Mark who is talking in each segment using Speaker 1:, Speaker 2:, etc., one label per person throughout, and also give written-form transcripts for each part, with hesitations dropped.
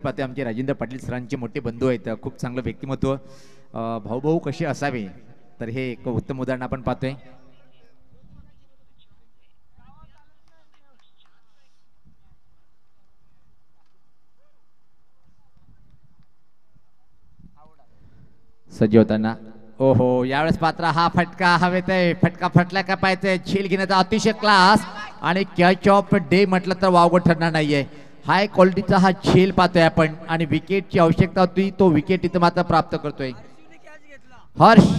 Speaker 1: पाहतोय आमचे राजेंद्र पाटील सरांचे मोठे बंधू आहेत, खूप चांगलं व्यक्तिमत्व, भाऊ भाऊ कसे असावे, तर हे एक उत्तम उदाहरण आपण पाहतोय. सज्ज होताना ओहो यावेळेस पात्र हा फटका हवेत आहे, फटका फटला का पाहिजे, झेल घेण्याचा अतिशय क्लास आणि कॅच ऑफ डे म्हटलं तर वावगं ठरणार नाहीये. हाय क्वालिटीचा हा झेल पाहतोय आपण आणि विकेटची आवश्यकता होती, तो विकेट इथं मात्र प्राप्त करतोय हर्ष.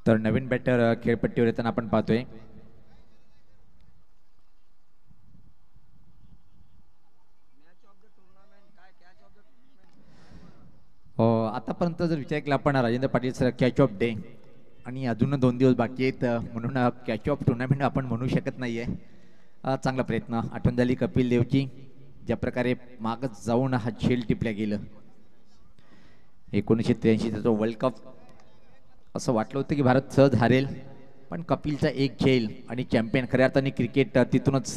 Speaker 1: तर नवीन बॅटर खेळपट्टीवर येताना आपण पाहतोय. आतापर्यंत जर विचार केला आपण Rajendra Patil sir catch of day आणि अजून 2 दिवस बाकी आहेत, म्हणून कॅच ऑफ टुर्नामेंट आपण म्हणू शकत नाहीये. चांगला प्रयत्न. आठवण झाली कपिल देवची, ज्या प्रकारे मागच जाऊन हा झेल टिपल्या गेलं. 1983 जो वर्ल्ड कप असं वाटलं होतं की भारत सहज हारेल, पण कपिलचा एक झेल आणि चॅम्पियन खऱ्या अर्थाने क्रिकेट तिथूनच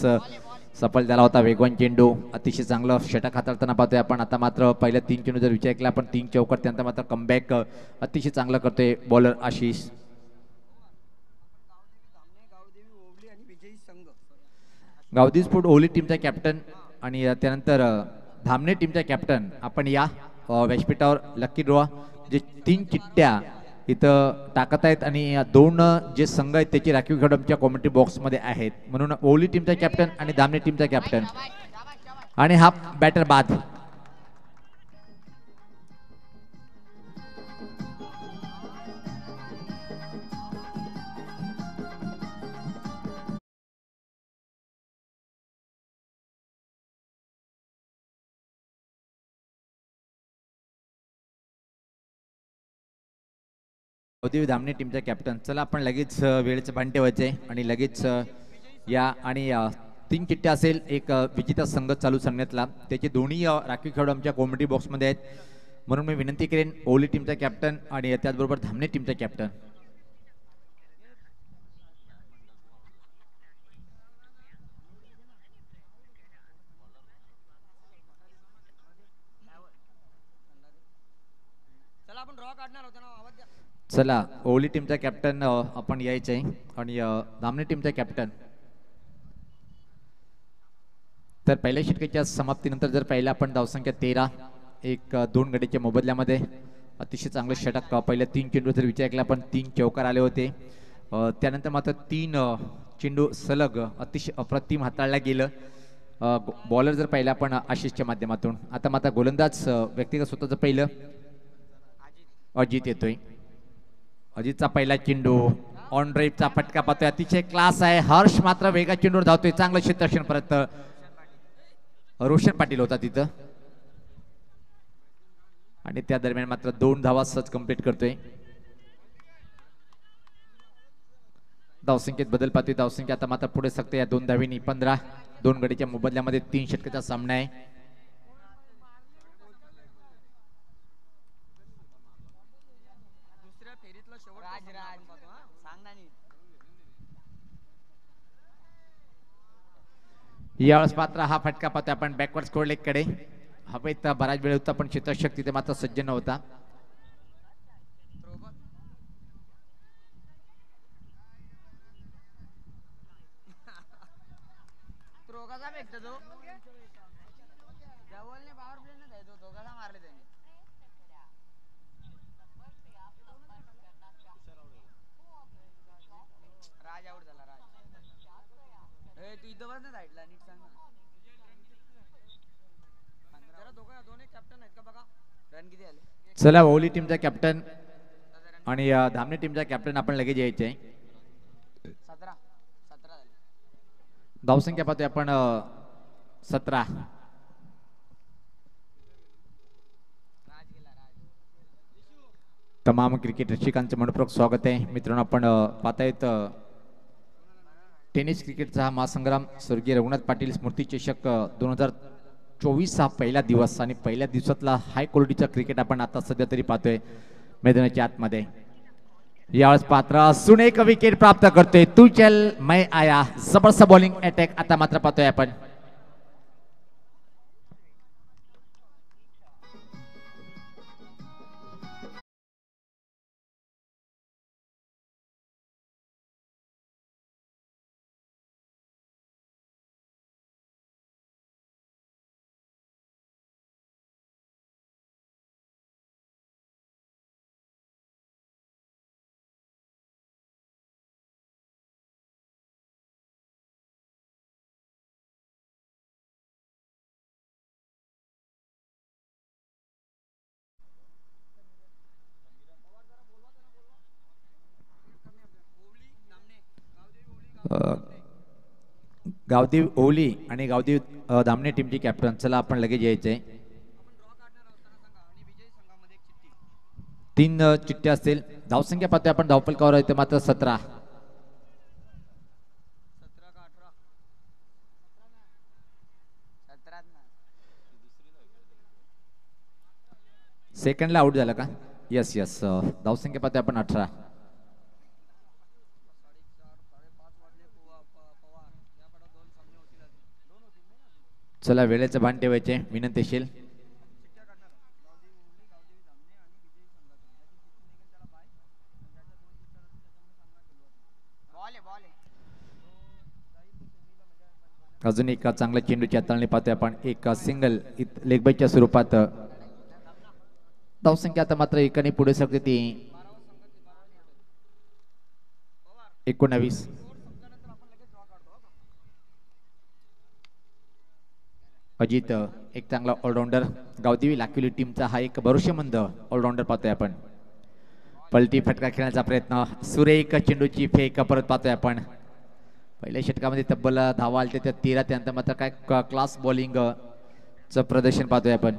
Speaker 1: सफल झाला होता. वेगवान चेंडू, अतिशय चांगलं षटक हाताळताना पाहतोय आपण. आता मात्र पहिल्या 3 चेंडू जर विचार केला आपण 3 चौकार, त्यानंतर मात्र कमबॅक अतिशय चांगलं करतोय बॉलर आशिष. गावदी स्पोर्ट ओली टीमचा कॅप्टन आणि त्यानंतर धामणे टीमचा कॅप्टन आपण या व्यासपीठावर लकी ड्रॉ जे 3 चिठ्ठ्या इथं टाकत आहेत आणि 2 जे संघ आहेत त्याची राखीव खेळ आमच्या कॉमेंट्री बॉक्समध्ये आहेत. म्हणून ओली टीमचा कॅप्टन आणि धामणे टीमचा कॅप्टन आणि हा बॅटर बाद. धामणे टीमचा कॅप्टन. चला आपण लगेच वेळेचं भान ठेवायचं आहे आणि लगेच या आणि 3 चिठ्ठ्या असेल, एक विजेता संघ चालू सांगण्यातला, त्याचे दोन्ही राखीव खेळाडू आमच्या कॉमेडी बॉक्समध्ये आहेत. म्हणून मी विनंती करेन ओली टीमचा कॅप्टन आणि त्याचबरोबर धामणे टीमचा कॅप्टन. चला ओली टीमचा कॅप्टन आपण यायचं आहे आणि धामणे टीमचा कॅप्टन. तर पहिल्या षटकाच्या समाप्तीनंतर जर पहिला आपण धावसंख्या 13, 1-2 गडीच्या मोबदल्यामध्ये अतिशय चांगलं षटक. पहिल्या 3 चेंडू जर विचार केला आपण 3 चौकार आले होते, त्यानंतर मात्र 3 चेंडू सलग अतिशय अप्रतिम हाताळला गेलं. बॉलर जर पाहिला आपण आशिषच्या माध्यमातून. आता मात्र गोलंदाज व्यक्तिगत स्वतःचं पहिलं अजित येतोय. अजितचा पहिला चेंडू ऑन ड्राईव्हचा फटका पाहतोय, अतिशय क्लास आहे. हर्ष मात्र वेगा चेंडूवर धावतोय, चांगलं क्षेत्ररक्षण परत. रोशन पाटील होता तिथं आणि त्या दरम्यान मात्र 2 धावा सहज कंप्लीट करतोय. धावसंख्येत बदल पाहतोय. धावसंख्या आता मात्र पुढे सकते या 2 धावींनी. 15, 2 गडीच्या मोबदल्यामध्ये 3 षटकाचा सामना आहे. यावेळेस मात्र हा फटका पाहतोय आपण बॅकवर्ड स्कोर लेग कडे. हवेत बराच वेळ होता पण क्षेत्ररक्षक तिथे मात्र सज्ज नव्हता. चला ओली टीमचा कॅप्टन आणि धामणे टीमचा कॅप्टन आपण लगेच यायचे. धावसंख्या पाहतोय आपण 17. तमाम क्रिकेट रसिकांचं मनपूर्वक स्वागत आहे मित्रांनो. आपण पाहतायत टेनिस क्रिकेटचा हा महासंग्राम स्वर्गीय रघुनाथ पाटील स्मृती चषक 2024 हा पहिला दिवस आणि पहिल्या दिवसातला हाय क्वालिटीचा क्रिकेट आपण आता सध्या तरी पाहतोय मैदानाच्या आतमध्ये. यावेळेस पात्र असून एक विकेट प्राप्त करतोय तू चल मैं आया. जबरदस्त बॉलिंग अटॅक आता मात्र पाहतोय आपण. गावदेव ओली आणि गावदेव दामणे टीमची कॅप्टन. चला आपण लगेच यायचंय. 3 चिठ्ठ्या असतील. धावसंख्या पाहतोय आपण धावफलकावर आहे ते मात्र 17. सेकंडला आउट झाला का? Yes yes. धावसंख्या पाहतोय आपण 18. चला वेळेचं भान ठेवायचे विनंतीशील. अजून एक चांगला चेंडूची हाताळणी पाहतोय आपण. एक सिंगल लेग बायच्या स्वरूपात. धावसंख्या आता मात्र एकाने पुढे सरकते ती 19. अजित एक चांगला ऑलराऊंडर. गावदेवी लाखोली टीमचा हा एक भरोसेमंद ऑलराऊंडर पाहतोय आपण. पलटी फटका खेळण्याचा प्रयत्न. सुरेख चेंडूची फेक परत पाहतोय आपण. पहिल्या षटकामध्ये तब्बल धावा आले त्या 13. त्यानंतर मात्र काय क्लास बॉलिंग च प्रदर्शन पाहतोय आपण.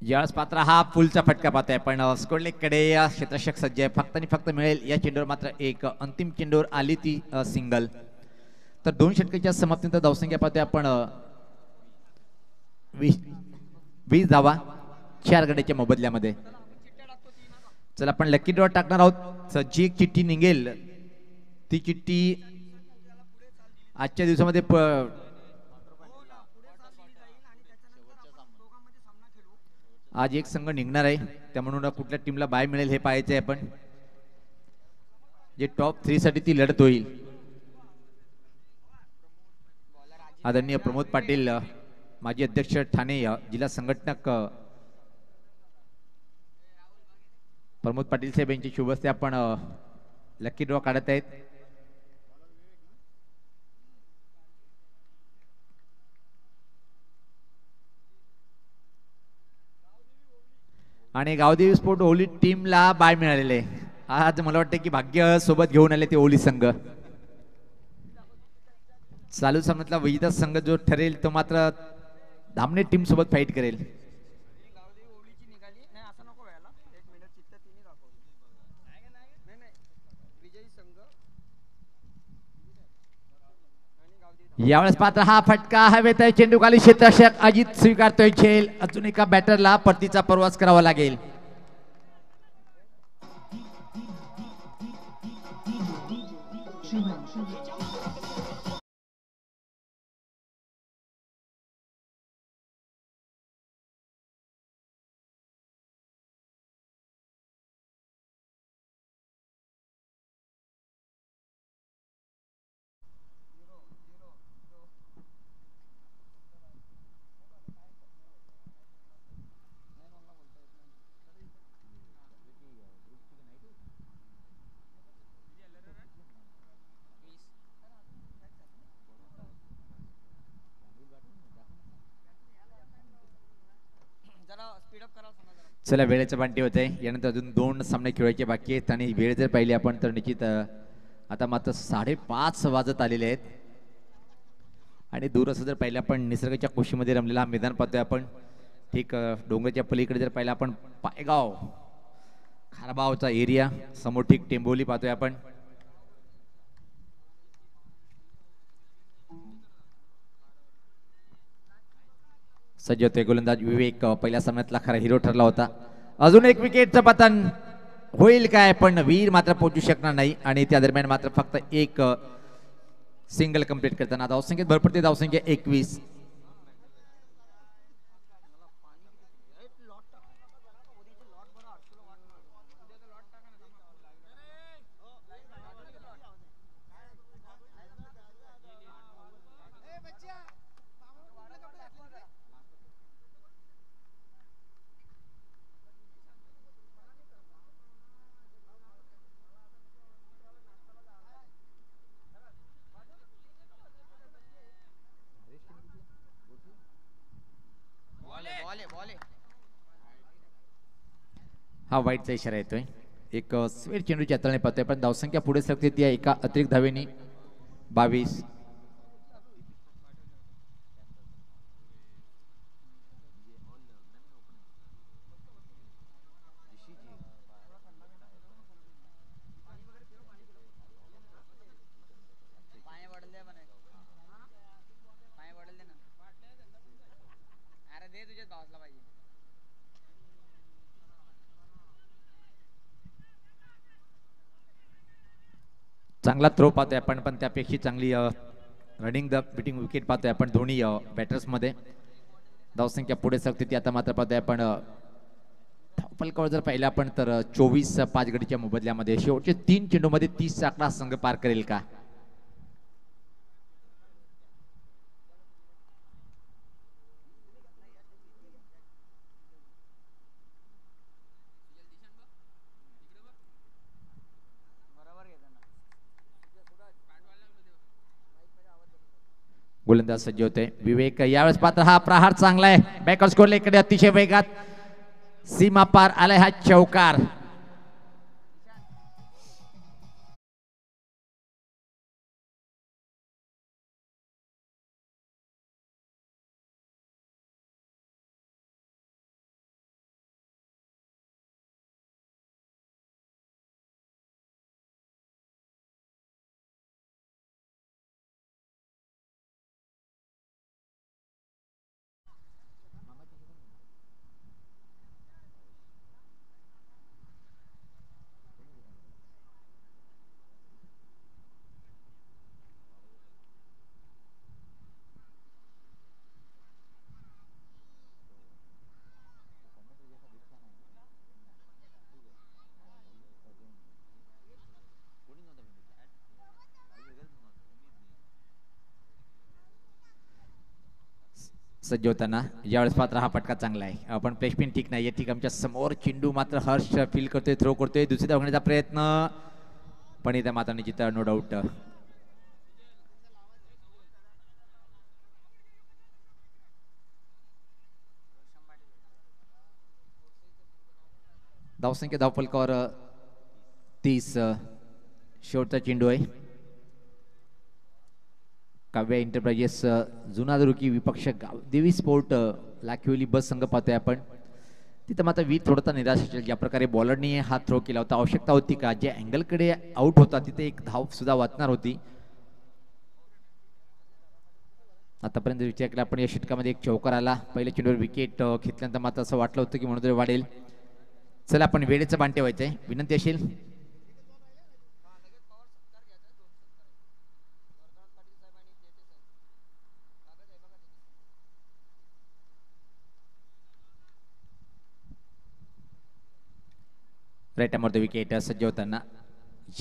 Speaker 1: यावेळेस पात्र हा फुलचा फटका पाहतोय पण स्कोरलेगकडे क्षेत्ररक्षक सज्ज आहे. फक्त आणि फक्त मिळेल या चेंडूवर मात्र एक. अंतिम चेंडूवर आली ती सिंगल. तर 2 षटकाच्या समाप्तीनंतर धावसंख्या पाहतोय आपण 20 धावा 4 गड्याच्या मोबदल्यामध्ये. चला आपण लकी ड्रॉ टाकणार आहोत. जी एक चिठ्ठी निघेल ती चिठ्ठी आजच्या दिवसामध्ये आज एक संघ निघणार आहे. त्या म्हणून कुठल्या टीमला बाय मिळेल हे पाहायचं आहे आपण. जे टॉप 3 साठी ती लढत होईल. आदरणीय प्रमोद पाटील माजी अध्यक्ष ठाणे जिल्हा संघटक प्रमोद पाटील साहेब यांची शुभ हस्ते आपण लकी ड्रॉ काढत आहेत. आणि गावदेवी स्पोर्ट ओली टीमला बाय मिळालेले. आज मला वाटतं की भाग्य सोबत घेऊन आले ते ओली संघ. चालू सामन्यातला विजेता संघ जो ठरेल तो मात्र धामणे टीम सोबत फाईट करेल. यावेळेस पात्र हा फटका हवेत आहे. चेंडू खाली क्षेत्ररक्षक अजित स्वीकारतोय खेळ. अजून एका बॅटरला परतीचा प्रवास करावा लागेल. चला वेळेचं बांटी होते. यानंतर अजून 2 सामने खेळायचे बाकी आहेत आणि वेळ जर पाहिली आपण तर निश्चित आता मात्र 5:30 वाजत आलेले आहेत. आणि दूर असं जर पाहिलं आपण निसर्गाच्या कुशीमध्ये रमलेला हा मैदान पाहतोय आपण. ठीक डोंगराच्या पलीकडे जर पाहिलं आपण पायगाव खारबावचा एरिया, समोर ठीक टेंबोली पाहतोय आपण. सज्ज होते गोलंदाज विवेक. पहिल्या सामन्यातला खरा हिरो ठरला होता. अजून एक विकेटचं पतन होईल काय, पण वीर मात्र पोहोचू शकणार नाही. आणि त्या दरम्यान मात्र फक्त एक सिंगल कंप्लीट करताना धावसंख्येत भर पडते. धावसंख्या 21. हा वाईटचा इशारा येतोय. एक स्वेट चेंडूची हाताळणी पाहतोय पण धावसंख्या पुढे सरकते ती एका अतिरिक्त धावेनी 22. चांगला थ्रो पाहतोय आपण पण त्यापेक्षा चांगली रनिंग द बिटिंग विकेट पाहतोय आपण दोन्ही बॅटर्समध्ये. धावसंख्या पुढे सरकते ती आता मात्र पाहतोय आपण. धावफलकावर जर पाहिलं आपण तर 24-5 गडीच्या मोबदल्यामध्ये शेवटचे 3 चेंडूमध्ये 30 आकडा संघ पार करेल का. गोलंदाज सज्ज होते विवेक. यावेळेस पात्र हा प्रहार चांगला आहे. बॅकवर्ड स्कोर इकडे अतिशय वेगात सीमा पार आलाय हा चौकार. सज्ज होताना यावेळेस पात्र हा फटका चांगला आहे. आपण प्लेसमेंट ठीक नाही. ठीक आमच्या समोर चेंडू मात्र हर्ष फील करतोय, थ्रो करतोय. दुसरी धावण्याचा प्रयत्न पण इथे मात्र निश्चित नो डाऊट. धावसंख्या धावफलकावर 30. शेवटचा चेंडू आहे. काव्या एंटरप्राइजेस जुना दुरुकी विपक्ष देवी स्पोर्ट लाखिवली बस संघ पाहतोय आपण. तिथं मात्र वीर थोडासा निराश असेल. ज्या प्रकारे बॉलरनी हा थ्रो केला होता आवश्यकता होती का. ज्या अँगलकडे आउट होता तिथे एक धाव सुद्धा वाचणार होती. आतापर्यंत विचार केला आपण या षटकामध्ये एक चौकार आला. पहिल्या चेंडूवर विकेट घेतल्यानंतर मात्र असं वाटलं होतं की म्हणून वाढेल. चला आपण वेळेचं बांटे व्हायचंय. विनंती असेल राईट विकेट सज्ज होताना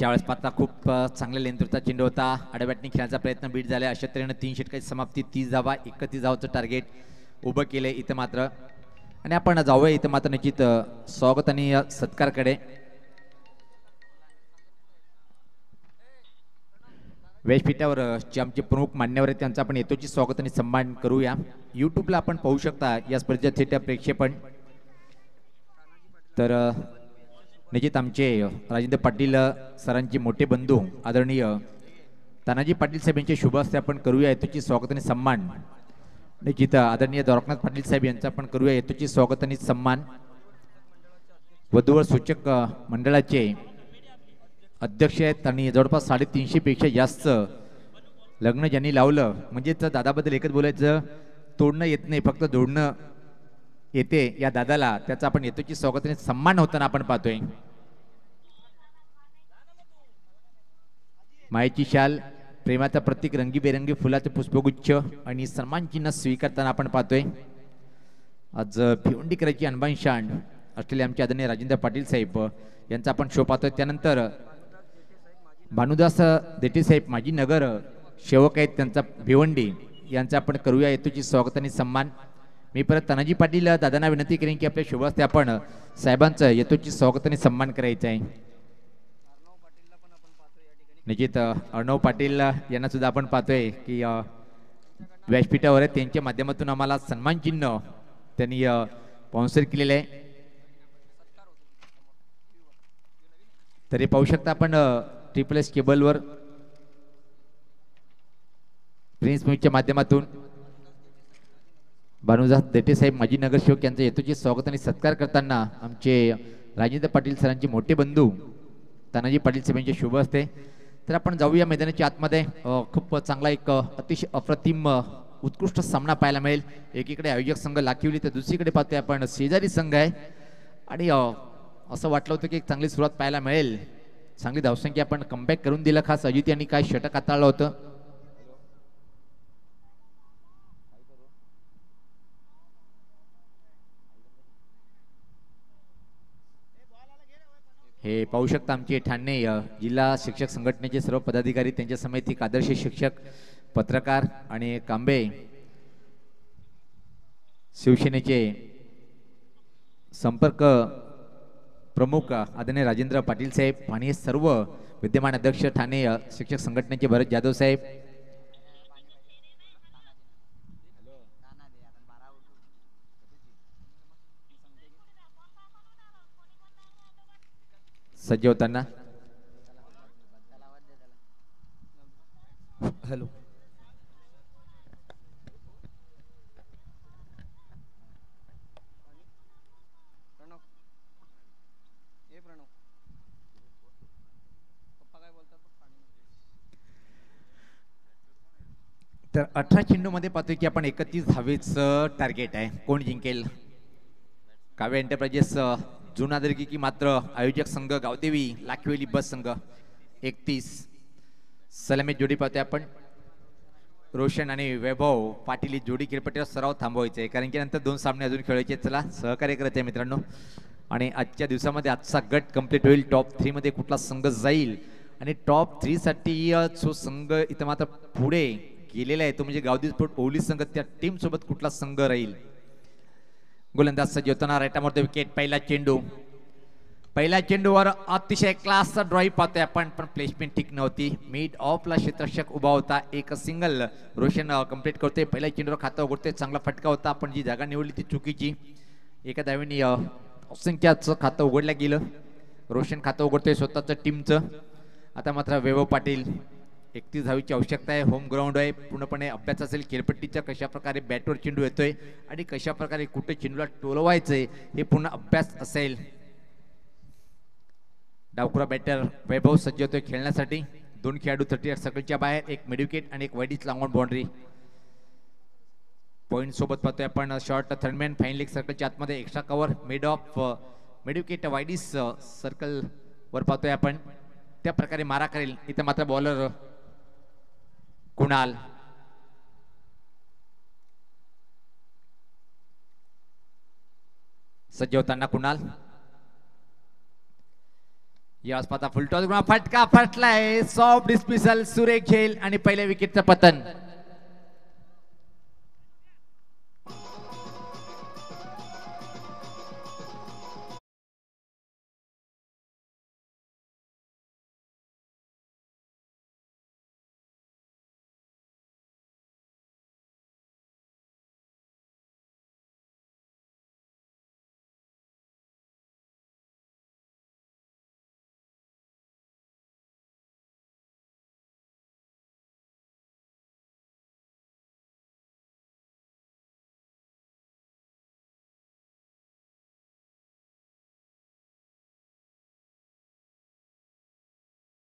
Speaker 1: यावेळेस पात्र खूप चांगल्या लेंथवरचा चेंडू होता. आडव्याटनी खेळण्याचा प्रयत्न बीट झाला. अशा तऱ्हेने 3 षटकाची समाप्ती 30 धावा 31 धावाचं टार्गेट उभं केलंय इथं मात्र. आणि आपण जाऊया इथं मात्र निश्चित स्वागत आणि सत्कारकडे. व्यासपीठावर जे आमचे प्रमुख मान्यवर आहेत त्यांचा आपण येतोची स्वागत आणि सन्मान करूया. यूट्यूबला आपण पाहू शकता या स्पर्धेचे थेट प्रक्षेपण. तर निश्चित आमचे राजेंद्र पाटील सरांचे मोठे बंधू आदरणीय तानाजी पाटील साहेब यांचे शुभ हस्ते आपण करूया हेतूची स्वागत आणि सन्मान. निश्चित आदरणीय द्वारकनाथ पाटील साहेब यांचा आपण करूया हेतूची स्वागत आणि सन्मान. वधूवर सूचक मंडळाचे अध्यक्ष आहेत आणि जवळपास 350 पेक्षा जास्त लग्न ज्यांनी लावलं, म्हणजेच दादाबद्दल एकच बोलायचं, तोडणं येत नाही फक्त जोडणं येते. या दादाला त्याचा आपण हेतूची स्वागत आणि सन्मान होताना आपण पाहतोय. मायेची शाल, प्रेमाचा प्रतीक, रंगीबेरंगी फुलाचे पुष्पगुच्छ आणि सन्मान चिन्ह स्वीकारताना आपण पाहतोय. आज भिवंडी करायची अनबान शान असलेले आमचे आदरणीय राजेंद्र पाटील साहेब यांचा आपण शो पाहतोय. त्यानंतर भानुदास देठे साहेब माजी नगर सेवक आहेत, त्यांचा भिवंडी, यांचा आपण करूया हेतूची स्वागत आणि सन्मान. मी परत तानाजी पाटील दादांना विनंती करेन की आपल्या शुभ हस्ते आपण साहेबांचं येतोची स्वागत आणि सन्मान करायचं आहे. निश्चित अर्णव पाटील यांना सुद्धा आपण पाहतोय की व्यासपीठावर आहे, त्यांच्या माध्यमातून आम्हाला सन्मान चिन्ह त्यांनी स्पॉन्सर केलेलं आहे. तरी पाहू शकता आपण ट्रिपल केबलवर प्रिन्स म्यूजच्या माध्यमातून भानुदास देठे साहेब माजी नगरसेवक यांचा हेतूचे स्वागत आणि सत्कार करताना आमचे राजेंद्र पाटील सरांचे मोठे बंधू तानाजी पाटील साहेब यांचे शुभ हस्ते. तर आपण जाऊया मैदानाच्या आतमध्ये. खूप चांगला एक अतिशय अप्रतिम उत्कृष्ट सामना पाहायला मिळेल. एकीकडे आयोजक संघ लाखिवली तर दुसरीकडे पाहतोय आपण शेजारी संघ आहे. आणि असं वाटलं होतं की एक चांगली सुरुवात पाहायला मिळेल, चांगली धावसंख्या आपण कमबॅक करून दिलं. खास अजित यांनी काय षटक हाताळलं होतं. हे पाहू शकता आमचे ठाणे जिल्हा शिक्षक संघटनेचे सर्व पदाधिकारी, त्यांच्या समेत एक आदर्श शिक्षक, पत्रकार आणि कांबे शिवसेनेचे संपर्क प्रमुख आदरणीय राजेंद्र पाटील साहेब आणि सर्व विद्यमान अध्यक्ष ठाणे शिक्षक संघटनेचे भरत जाधव साहेब, सज्ज होताना. हॅलो, तर 18 चेंडू मध्ये पाहतोय की आपण 31 धावेचं टार्गेट आहे. कोण जिंकेल? काव्य एंटरप्राइजेस जुनादर्गी की मात्र आयोजक संघ गावदेवी लाखवेली बस संघ 31. सलामी जोडी पाहतोय आपण रोशन आणि वैभव पाटील ही जोडी खेळपट्टीवर सराव थांबवायचा आहे, कारण की नंतर 2 सामने अजून खेळायचे. चला सहकार्य करायचे मित्रांनो. आणि आजच्या दिवसामध्ये आजचा गट कंप्लीट होईल. टॉप 3 मध्ये कुठला संघ जाईल आणि टॉप 3 साठी जो संघ इथं मात्र पुढे गेलेला आहे तो म्हणजे गावदेवी स्पोर्ट ओवली संघ, त्या टीम सोबत कुठला संघ राहील. गोलंदाज सज्ज होताना राईटामध्ये विकेट. पहिल्या चेंडूवर अतिशय क्लासचा ड्राईव्ह पाहतोय आपण, पण प्लेसमेंट ठीक नव्हती. मिड ऑफला क्षेत्ररक्षक उभा होता. एक सिंगल रोशन कंप्लीट करतोय. पहिल्या चेंडूवर खातं उघडतोय. चांगला फटका होता, पण जी जागा निवडली ती चुकीची. एका धावेने असंख्याचं खातं उघडलं गेलं. रोशन खातं उघडतोय स्वतःचं टीमचं. आता मात्र वैभव पाटील 31 धावेची आवश्यकता आहे. होम ग्राउंड आहे. पूर्णपणे अभ्यास असेल खेळपट्टीचा, कशा प्रकारे बॅटवर चेंडू येतोय आणि कशा प्रकारे कुठे चेंडूला टोलवायचंय हे पूर्ण अभ्यास असेल. डावखुरा बॅटर वैभव सज्ज होतोय खेळण्यासाठी. 2 खेळाडू 38 सर्कलच्या बाहेर, एक मिडविकेट आणि एक वाईडीच लॉंग ऑन बाउंड्री. पॉईंट सोबत पाहतोय आपण शॉर्ट थर्डमॅन फाईन लेग सर्कलच्या आतमध्ये extra cover mid off midwicket वाईडीस सर्कल वर पाहतोय आपण. त्या प्रकारे मारा करेल. इथं मात्र बॉलर कुणाल. सज्ज होताना कुणाल या स्पाता फुलटॉस फटका फटलाय. सॉफ्ट डिस्मिसल, सुरेख खेळ आणि पहिल्या विकेटचं पतन.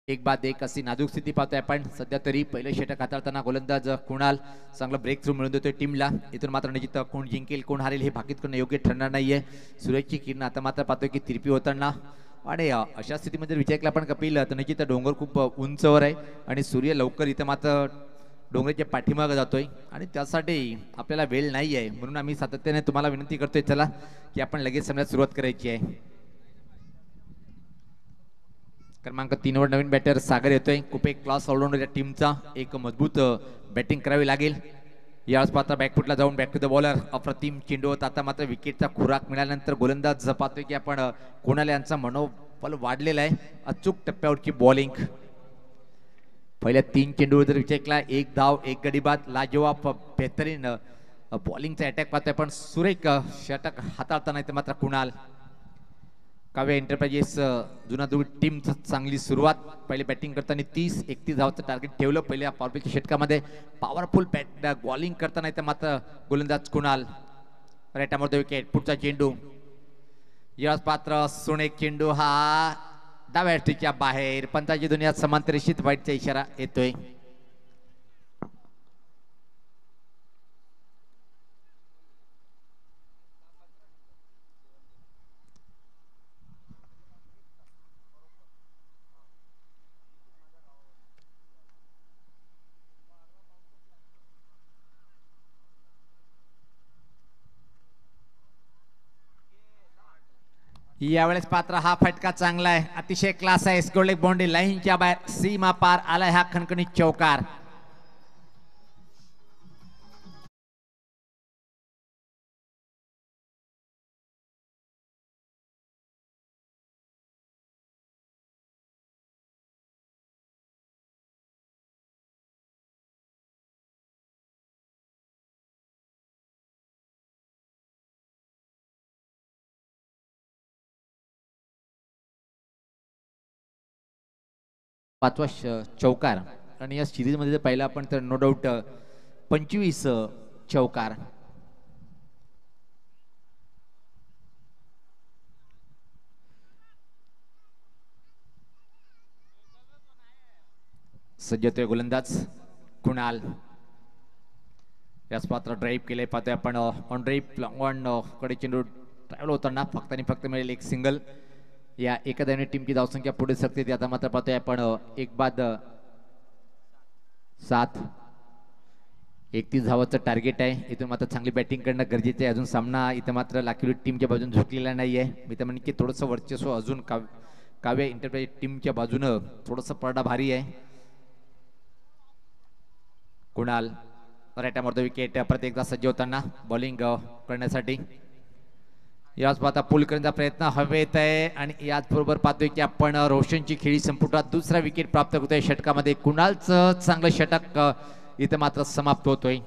Speaker 1: एक बाद एक अशी नाजूक स्थिती पाहतोय आपण सध्या तरी पहिले षटक हाताळताना गोलंदाज कुणाल चांगला ब्रेक थ्रू मिळवून देतोय टीमला. इथून मात्र निश्चित कोण जिंकेल कोण हारेल हे भाकीत करणं योग्य ठरणार नाहीये. सूर्याची किरण आता मात्र पाहतोय की तिरपी होताना आणि अशा स्थितीमध्ये विचार केला आपण कपिल तर निश्चित डोंगर खूप उंचवर आहे आणि सूर्य लवकर इथं मात्र डोंगराच्या पाठीमागे जातोय आणि त्यासाठी आपल्याला वेळ नाही आहे. म्हणून आम्ही सातत्याने तुम्हाला विनंती करतोय चला की आपण लगेच सामन्याला सुरुवात करायची आहे. क्रमांक 3 वर नवीन बॅटर सागर येतोय. खूप एक क्लास ऑलराऊंडर या टीमचा एक मजबूत बॅटिंग करावी लागेल. यावेळेस मात्र बॅकफुटला जाऊन बॅक टू द बॉलर अप्रतिम चेंडू होता. आता मात्र विकेटचा खुराक मिळाल्यानंतर गोलंदाज पाहतोय की आपण कोणाला यांचा मनोबल वाढलेला आहे. अचूक टप्प्यावरची बॉलिंग पहिल्या 3 चेंडूवर जर विचार केला एक धाव एक गडी बाद लाजवाब बेहतरीन बॉलिंगचा अटॅक पाहतोय पण सुरेख षटक हाताळताना इथे मात्र कुणाल. काव्या एंटरप्राइजेस जुनादूर टीम चांगली सुरुवात पहिले बॅटिंग करताना 30-31 धावाचं टार्गेट ठेवलं पहिल्या पॉवरप्लेच्या षटकामध्ये. पॉवरफुल बॉलिंग करताना इथे मात्र गोलंदाज कुणाल राईटामध्ये विकेट. पुढचा चेंडू याच पात्र सुनेक चेंडू हा डाव्या टीच्या बाहेर. पंताची दुनिया समांतरित वाईटचा इशारा येतोय. यावेळेस पात्र हा फटका चांगला आहे अतिशय क्लास आहे. स्कोरलेग बाउंड्री लाईनच्या बाहेर सीमा पार आलाय हा खणखणीत चौकार. पाचवा चौकार आणि या सिरीज मध्ये जर पाहिलं आपण तर नो डाऊट 25 चौकार. सज्ज होतोय गोलंदाज कुणाल. याच पात्र ड्राईव्ह केले पाहतोय आपण ऑन ड्राईव्ह लॉंग ऑन कडे चेंडू ट्रॅव्हल होताना फक्त आणि फक्त मिळेल एक सिंगल. या एका धावेने टीम की धावसंख्या पुढे सरते ती आता मात्र पाहतोय आपण एक बाद 7 31 धावाचं टार्गेट आहे. इथून मात्र चांगली बॅटिंग करणं गरजेचं आहे. अजून सामना इथं मात्र लाखिवली टीमच्या बाजून झुकलेला नाही आहे. मी तर म्हणेन की थोडंसं वर्चस्व अजून काव्य इंटरप्राइज टीमच्या बाजूनं थोडंसं पडा भारी आहे. कुणाल राईटामध्ये विकेट परत एकदा सज्ज होताना बॉलिंग करण्यासाठी. याच पाहता पुल करण्याचा प्रयत्न हवेत आहे आणि याचबरोबर पाहतोय की आपण रोशनची खेळी संपुटात दुसरा विकेट प्राप्त होतोय षटकामध्ये. कुणालचं चांगलं षटक इथं मात्र समाप्त होतोय.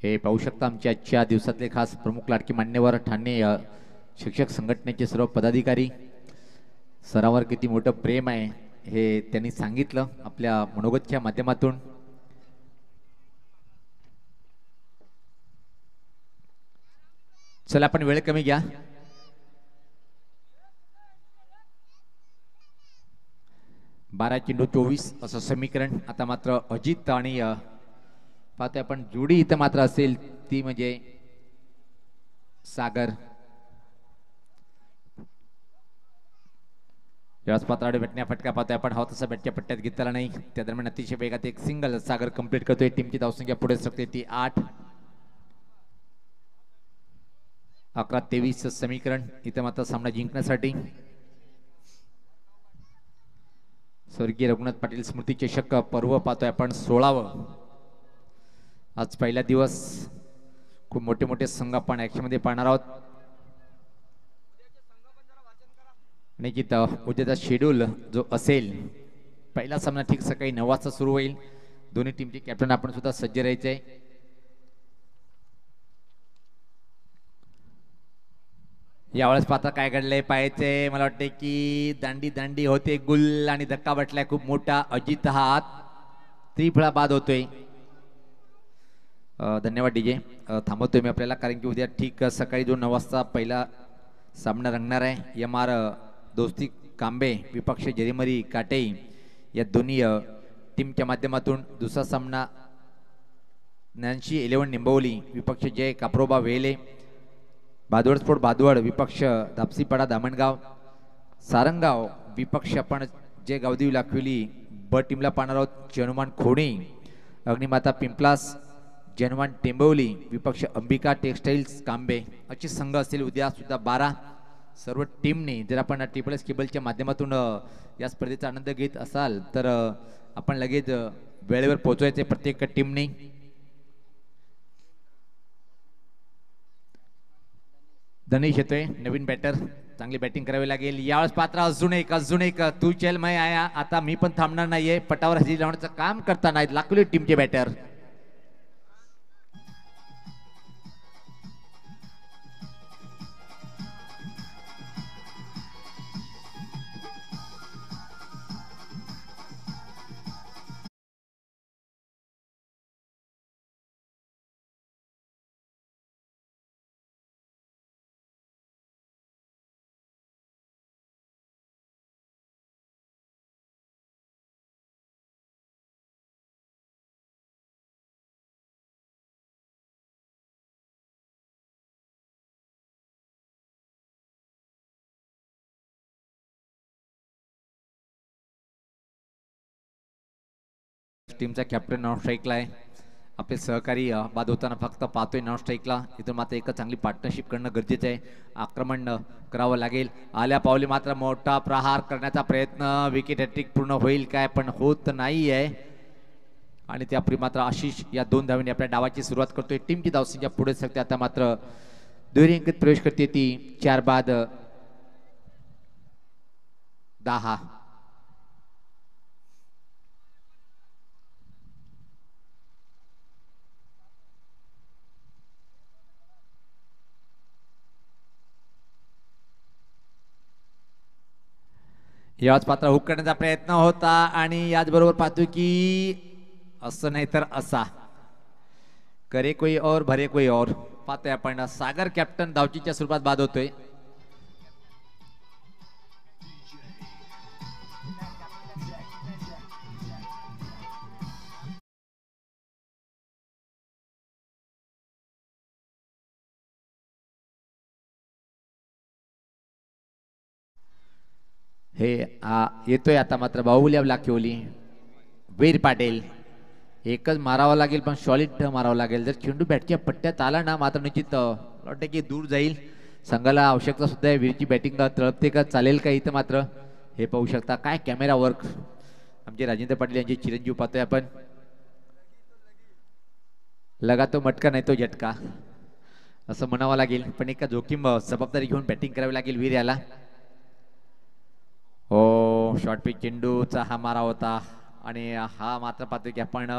Speaker 1: हे पाहू शकता आमच्या आजच्या दिवसातले खास प्रमुख लाडकी मान्यवर ठाणे शिक्षक संघटनेचे सर्व पदाधिकारी. सरावर किती मोठं प्रेम आहे हे त्यांनी सांगितलं आपल्या मनोगतच्या माध्यमातून. चला आपण वेळ कमी घ्या. 12 चेंडू 24 असं समीकरण. आता मात्र अजित आणि पाहतोय आपण जोडी इथं मात्र असेल ती म्हणजे सागर. याच पात्राकडे भेटण्या फटका पाहतोय आपण. हवा तसा बॅटच्या पट्ट्यात घेतला नाही. त्या दरम्यान अतिशय वेगात एक सिंगल सागर कंप्लीट करतोय. टीमची धावसंख्या पुढे सरकते ती 8. 11-23 समीकरण. इथे मात्र सामना जिंकण्यासाठी स्वर्गीय रघुनाथ पाटील स्मृती चषक पर्व पाहतोय आपण 16व. आज पहिला दिवस. खूप मोठे मोठे संघ आपण ऍक्शन मध्ये पाहणार आहोत. निश्चित उद्याचा शेड्यूल जो असेल, पहिला सामना ठीक सकाळी 9 वाजता सुरू होईल. दोन्ही टीमचे कॅप्टन आपण सुद्धा सज्ज राहायचे. यावेळेस पाहता काय घडलंय पाहायचंय. मला वाटते की दांडी दांडी होते गुल आणि धक्का बसलाय खूप मोठा. अजित हात त्रिफळा बाद होतोय. धन्यवाद डीजे. थांबवतोय मी आपल्याला, कारण की उद्या ठीक सकाळी जो 9 वाजता पहिला सामना रंगणार आहे. एम.आर. दोस्ती कांबे विपक्ष जरीमरी काटे या दोन्ही टीमच्या माध्यमातून. दुसरा सामना नॅन्सी 11 निंबवली विपक्ष जय काप्रोबा वेले. भादवड स्पोर्ट भादवड विपक्ष दापसीपाडा दामणगाव. सारंगाव विपक्ष आपण जय गावदेवी लाखविली ब टीमला पाहणार आहोत. जनुमान खोणी अग्निमाता पिंपलास जनुमान टेंबवली विपक्ष अंबिका टेक्सटाईल्स कांबे. असे संघ असतील उद्या सुद्धा 12. सर्व टीमने जर आपण ट्रिपल केबलच्या माध्यमातून या स्पर्धेचा आनंद घेत असाल तर आपण लगेच वेळेवर पोहोचवायचे प्रत्येक टीमने. धनेश येतोय नवीन बॅटर. चांगली बॅटिंग करावी लागेल यावेळेस. पात्र अजून एक तू चल मैं आया. आता मी पण थांबणार नाहीये. पटावर हजेरी लावण्याचं काम करता नाहीत लाखोली टीमचे बॅटर. टीमचा कॅप्टन नॉन स्ट्राईकला आहे. आपले सहकारी बाद होताना फक्त पाहतोय नॉन स्ट्राईकला. इथून मात्र एक चांगली पार्टनरशिप करणं गरजेचं आहे. आक्रमण करावं लागेल. आल्या पावली मात्र मोठा प्रहार करण्याचा प्रयत्न. विकेट हॅट्रिक पूर्ण होईल काय, पण होत नाही आहे. आणि त्यापूर्वी मात्र आशिष या 2 धावांनी आपल्या डावाची सुरुवात करतोय. टीमची धावसंख्या पुढे सरकते. आता मात्र दुहेरी अंकित प्रवेश करते ती 4 बाद 10. याच पात्र हुक करण्याचा प्रयत्न होता आणि याचबरोबर पाहतो की असं नाही तर असा. करे कोई और भरे कोई और. पाहतोय आपण सागर कॅप्टन धावचीच्या स्वरूपात बाद होतोय. हे येतोय आता मात्र बाहुली लाखिवली. वीर पाटील एकच मारावं लागेल, पण सॉलिड मारावं लागेल. जर चेंडू बॅटच्या पट्ट्यात आला ना मात्र निश्चित वाटतं की दूर जाईल. संघाला आवश्यकता सुद्धा आहे. वीरची बॅटिंग तळपते का चालेल का इथं मात्र हे पाहू शकता. काय कॅमेरा वर्क आमचे राजेंद्र पाटील यांचे चिरंजीव पाहतोय आपण. लगा तो मटका नाही तो झटका असं म्हणावं लागेल. पण एका जोखीम जबाबदारी घेऊन बॅटिंग करावी लागेल वीर याला. हो शॉर्ट पिच चेंडूचा हा मारा होता आणि हा मात्र पाहतोय की आपण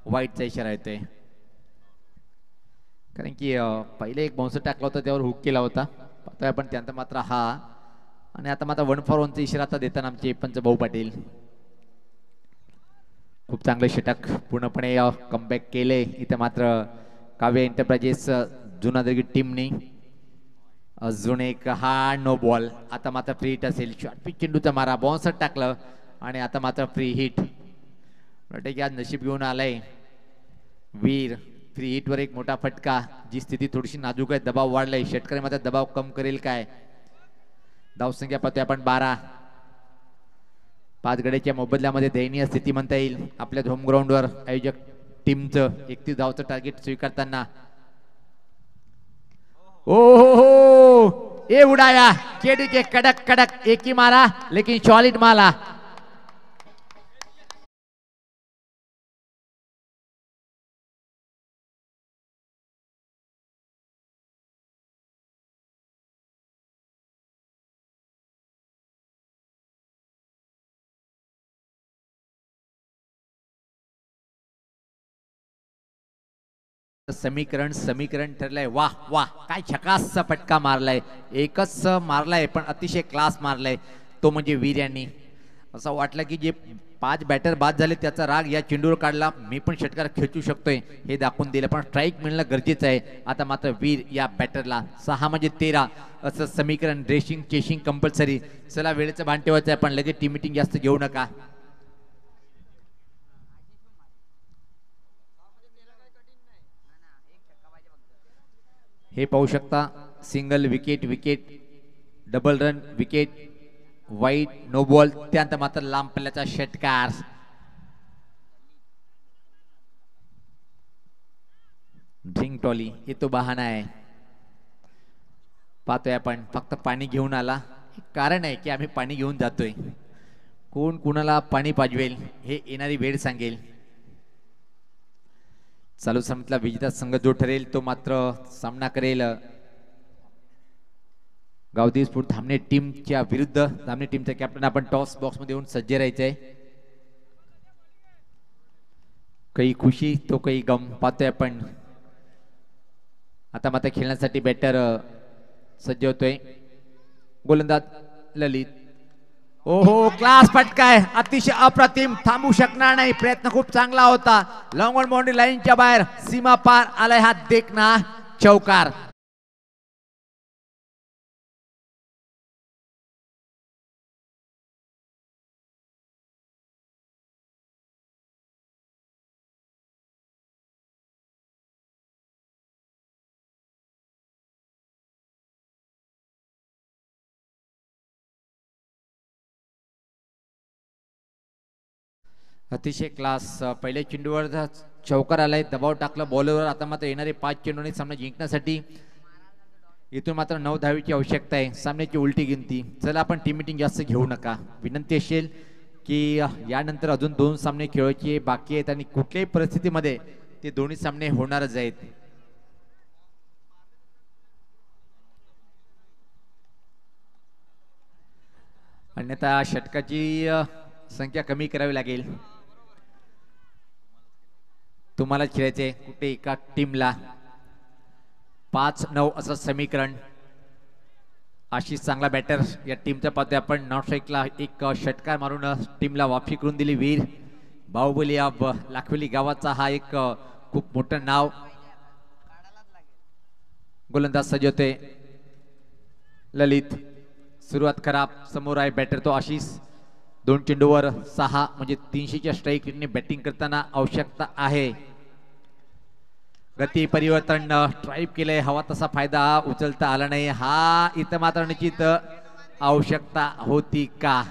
Speaker 1: वाईटचा इशारा येतोय. कारण की पहिले एक बाउन्सर टाकला होता त्यावर हुक केला होता. पाहतोय आपण त्यानंतर मात्र हा आणि आता मात्र 1 फॉर 1चा इशारा आता देताना आमचे पंच भाऊ पाटील. खूप चांगले षटक पूर्णपणे कमबॅक केले इथे मात्र काव्य एंटरप्राइजेस जुनादर्गी टीमने. अजून एक हा नो बॉल. आता मात्र फ्री हिट असेल. शॉर्ट पिच चेंडूचा मारा बाउन्सर टाकलं आणि आता मात्र फ्री हिट. वाटतं की आज नशीब घेऊन आलाय वीर. फ्री हिट वर एक मोठा फटका. जी स्थिती थोडीशी नाजूक आहे. दबाव वाढलाय. षटकारी मात्र दबाव कम करेल काय. धावसंख्या पाहतोय आपण 12. पाच गड्याच्या मोबदल्यामध्ये दयनीय स्थिती म्हणता येईल आपल्या होम ग्राउंडवर आयोजक टीमचं 31 धावचं टार्गेट स्वीकारताना. ओ हो ये उड़ाया केडी के कडक कडक एक ही मारा लेकिन सॉलिड मारा. समीकरण समीकरण ठरलंय. वाह वाह काय झकासचा फटका मारलाय. एकच मारलाय पण अतिशय क्लास मारलाय तो म्हणजे वीर यांनी. असं वाटलं की जे 5 बॅटर बाद झाले त्याचा राग या चेंडूवर काढला. मी पण षटकार खेचू शकतोय हे दाखवून दिलं पण स्ट्राईक मिळणं गरजेचं आहे. आता मात्र वीर या बॅटरला 6 म्हणजे 13 असं समीकरण. Dressing chasing compulsory. चला वेळेचं भान ठेवायचं आहे पण लगेच टीम मिटिंग जास्त घेऊ नका. हे पाहू शकता single wicket wicket double run wicket वाईट नो बॉल. त्यानंतर मात्र लांब पल्ल्याचा षटकार. ड्रिंक टॉली हे तो बहाणा आहे. पाहतोय आपण फक्त पाणी घेऊन आला. कारण आहे की आम्ही पाणी घेऊन जातोय. कोण कुणाला पाणी पाजवेल हे येणारी वेळ सांगेल. चालू सामन्यातला विजेता संघ जो ठरेल तो मात्र सामना करेल गावदी स्फूर्त धामणे टीमच्या विरुद्ध. धामणे टीमचा कॅप्टन आपण टॉस बॉक्स मध्ये येऊन सज्ज राहायचंय. काही खुशी तो काही गम पाहतोय आपण. आता मात्र खेळण्यासाठी बॅटर सज्ज होतोय. गोलंदाज ललित. ओहो क्लास फटकाय अतिशय अप्रतिम. थांबू शकणार नाही. प्रयत्न खूप चांगला होता. लॉंग ऑन बाउंड्री लाईनच्या बाहेर सीमा पार आलाय हा देखना चौकार. अतिशय क्लास. पहिल्या चेंडूवर चौकार आलाय. दबाव टाकला बॉलरवर. आता मात्र येणारे 5 चेंडूने सामना जिंकण्यासाठी इथून मात्र 9 धावेची आवश्यकता आहे. सामन्याची उलटी गिनती. चला आपण टीम मिटिंग जास्त घेऊ नका. विनंती असेल की यानंतर अजून 2 सामने खेळायचे बाकी आहेत आणि कुठल्याही परिस्थितीमध्ये ते दोन्ही सामने होणारच आहेत. अन्यथा षटकाची संख्या कमी करावी लागेल. तुम्हाला खेळायचे कुठे एका टीमला 5-9 असं समीकरण. आशिष चांगला बॅटर या टीमच्या पाहतोय आपण. नॉट स्ट्राईकला एक षटकार मारून टीमला वाफी करून दिली. वीर बाहुबली ऑफ लाखवेली गावाचा हा एक खूप मोठं नाव. गोलंदाज सज्ज होते ललित. सुरुवात खराब. समोर आहे बॅटर तो आशिष. 2 चेंडूवर 6 म्हणजे 300च्या स्ट्राईक रेटने बॅटिंग करताना आवश्यकता आहे. गती परिवर्तन स्ट्राईक केलंय. हवा तसा फायदा उचलता आला नाही. हा इथं मात्र निश्चित आवश्यकता होती का.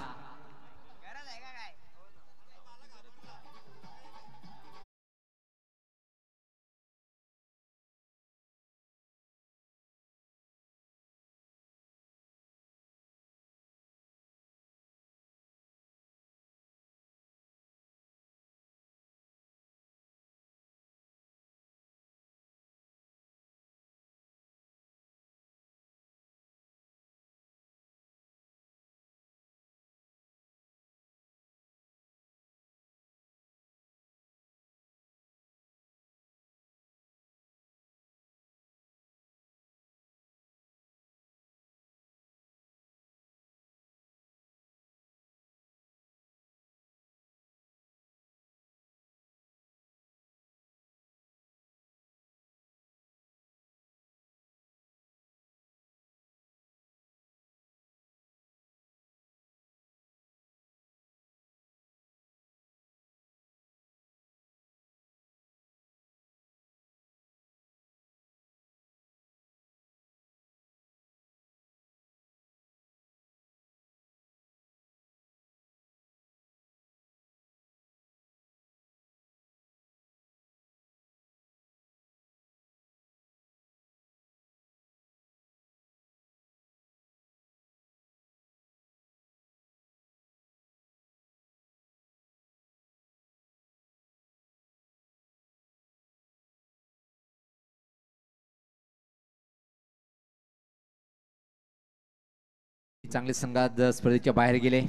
Speaker 1: चांगले संघात स्पर्धेच्या बाहेर गेले.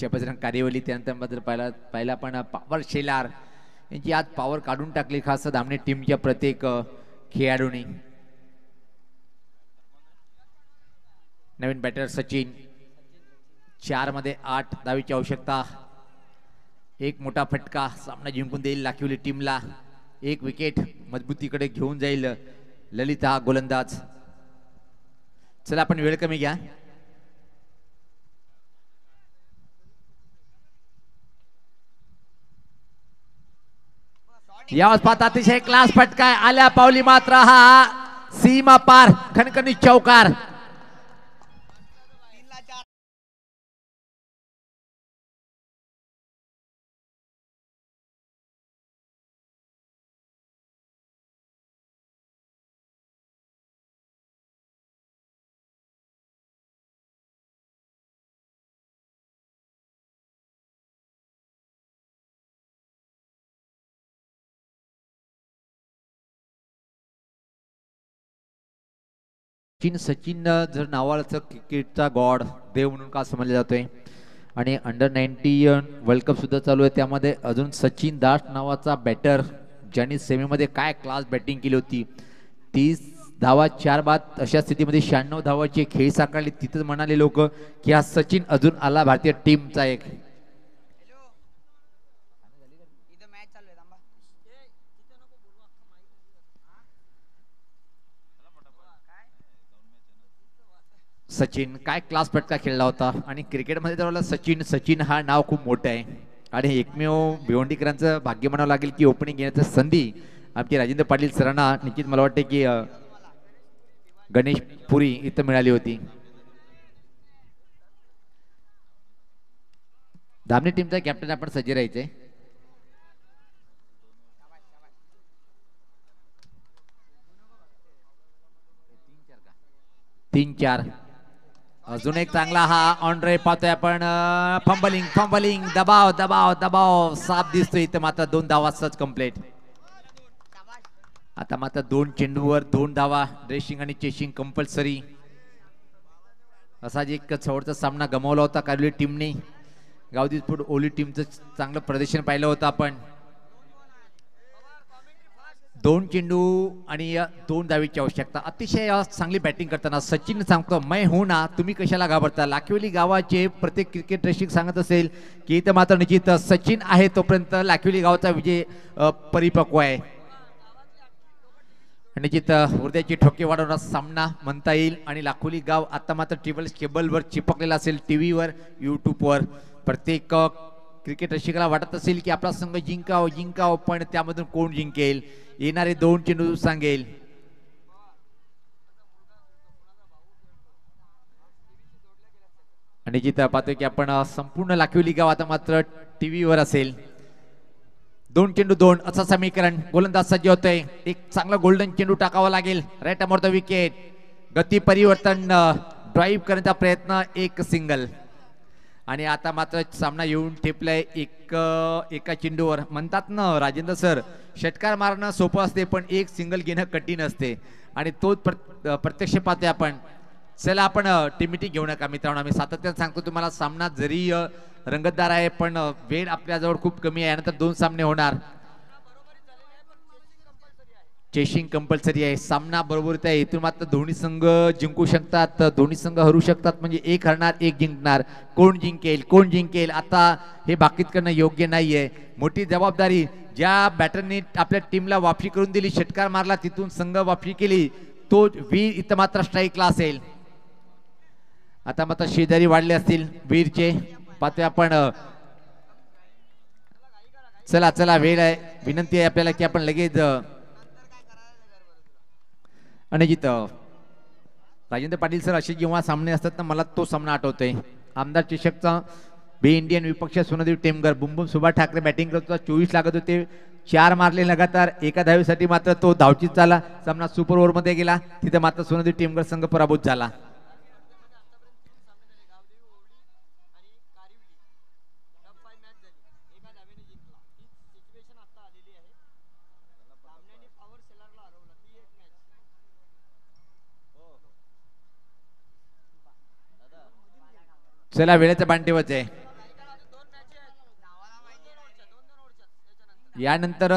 Speaker 1: बजरंग कारेवली त्यानंतर मात्र पाहिला पण पॉवर शेलार यांची आज पॉवर काढून टाकली खास धामणे टीमच्या प्रत्येक खेळाडूंनी. नवीन बॅटर सचिन 4 मध्ये 8 धावेची आवश्यकता. एक मोठा फटका सामना जिंकून देईल लाखिवली टीमला. एक विकेट मजबूतीकडे घेऊन जाईल ललित हा गोलंदाज. चला आपण वेळ कमी घ्या. यावेळेस पाहता अतिशय क्लास फटका आल्या पावली मात्र हा सीमा पार खणखणी चौकार. सचिन जर नावाचं क्रिकेटचा गॉड देव म्हणून का समजला जातोय आणि अंडर 19 वर्ल्ड कप सुद्धा चालू आहे. त्यामध्ये अजून सचिन दास नावाचा बॅटर ज्यांनी सेमीमध्ये काय क्लास बॅटिंग केली होती. 30 धावा 4 बाद अशा स्थितीमध्ये 96 धावाचे खेळ साकारले. तिथं म्हणाले लोक की हा सचिन अजून आला भारतीय टीमचा एक. सचिन काय क्लास फटका खेळला होता आणि क्रिकेटमध्ये तर सचिन सचिन हा नाव खूप मोठं आहे आणि एकमेव भिवंडीकरांचं भाग्य म्हणावं लागेल की ओपनिंग घेण्याची संधी आमचे राजेंद्र पाटील सरांना निश्चित मला वाटते की गणेश पुरी इथं मिळाली होती. धामणी टीमचा कॅप्टन आपण सज्ज राहायचे. तीन चार अजून एक चांगला हा ऑन ड्राइव्ह पाहतोय आपण. फंबलिंग फंबलिंग दबाव दबाव दबाव साफ दिसतोय इथं मात्र 2 धावा सहज कंप्लीट. आता मात्र 2 चेंडूवर 2 धावा. ड्रेसिंग आणि चेसिंग कंपल्सरी. असाच एक शेवटचा सामना गमावला होता कारोली टीमने. गावदीसपूर ओली टीमचं चांगलं प्रदर्शन पाहिलं होतं आपण. 2 चेंडू आणि 2 धावेची आवश्यकता. अतिशय चांगली बॅटिंग करताना सचिन सांगतो मैं हूं ना, तुम्ही कशाला घाबरता. लाखिवली गावाचे प्रत्येक क्रिकेट रसिक सांगत असेल की इथं मात्र निश्चित सचिन आहे तोपर्यंत लाखिवली गावाचा विजय परिपक्व आहे. निश्चित हृदयाची ठोके वाढवणारा सामना म्हणता येईल आणि लाखोली गाव आता मात्र केबलवर चिपकलेला असेल. टीव्हीवर यूट्यूबवर प्रत्येक क्रिकेट रसिकाला वाटत असेल की आपला संघ जिंकाव जिंकाव पण त्यामधून कोण जिंकेल. येणारे 2 चेंडू सांगेल. आणि जिथं पाहतोय की आपण संपूर्ण लाखिवली गाव आता मात्र टीव्हीवर असेल. 2 चेंडू 2 असं समीकरण. गोलंदाज सज्ज होतोय. एक चांगला गोल्डन चेंडू टाकावा लागेल. Right arm over the wicket. गती परिवर्तन ड्राईव्ह करण्याचा प्रयत्न. एक सिंगल आणि आता मात्र सामना येऊन ठेपलाय एका चेंडूवर. म्हणतात ना राजेंद्र सर षटकार मारणं सोपं असते पण एक सिंगल घेणं कठीण असते आणि तो प्रत्यक्ष पाहतोय आपण. चला आपण टीम मिटिंग घेऊ नका मित्रांनो. आम्ही सातत्याने सांगतो तुम्हाला सामना जरी रंगतदार आहे पण वेळ आपल्याजवळ खूप कमी आहे. यानंतर 2 सामने होणार. चेसिंग कंपल्सरी आहे. सामना बरोबरीत आहे. इथून मात्र दोन्ही संघ जिंकू शकतात, दोन्ही संघ हरू शकतात. म्हणजे एक हरणार एक जिंकणार. कोण जिंकेल कोण जिंकेल आता हे भाकीत करणं योग्य नाहीये. मोठी जबाबदारी. ज्या बॅटरने आपल्या टीमला वापसी करून दिली, षटकार मारला, तिथून संघ वापसी केली, तो वीर इथं मात्र स्ट्राईकला असेल. आता मात्र शेजारी वाढले असतील वीरचे. पाहतोय आपण. चला चला वेळ आहे. विनंती आहे आपल्याला की आपण लगेच आणि जिथं राजेंद्र पाटील सर असे जेव्हा सामने असतात ना मला तो सामना आठवतोय. आमदार चषकचा बे इंडियन विपक्ष सोनदेव टेमगर बुमबुम सुभाष ठाकरे बॅटिंग करत होता. 24 लागत होते. 4 मारले लगातार. एका धावेसाठी मात्र तो धावचीत झाला. सामना सुपर ओव्हर मध्ये गेला. तिथे मात्र सोनदेव टेमगर संघ पराभूत झाला. चला वेळेचं बांधेवच आहे. यानंतर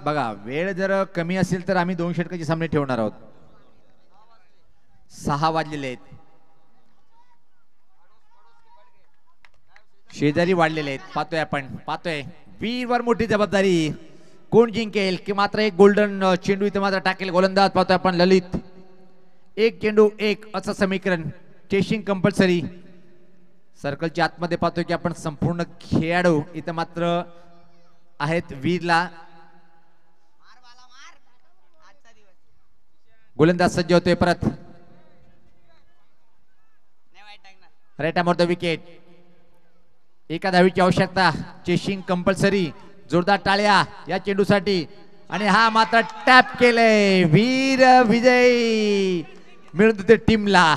Speaker 1: बघा वेळ जर कमी असेल तर आम्ही 2 षटकाचे सामने ठेवणार आहोत. 6 वाजलेले आहेत. शेजारी वाढलेले आहेत. पाहतोय वीरवर मोठी जबाबदारी. कोण जिंकेल की मात्र एक गोल्डन चेंडू इथे मात्र टाकेल गोलंदाज. पाहतोय आपण ललित. 1 चेंडू 1 असं समीकरण. Chasing compulsory. सर्कलच्या आतमध्ये पाहतोय की आपण संपूर्ण खेळाडू इथं मात्र आहेत. वीरला गोलंदाज सज्ज होतोय परत. Write the wicket. एका धावीची आवश्यकता. Chasing compulsory. जोरदार टाळ्या या चेंडूसाठी. आणि हा मात्र टॅप केलंय. वीर विजय मिळून टीमला.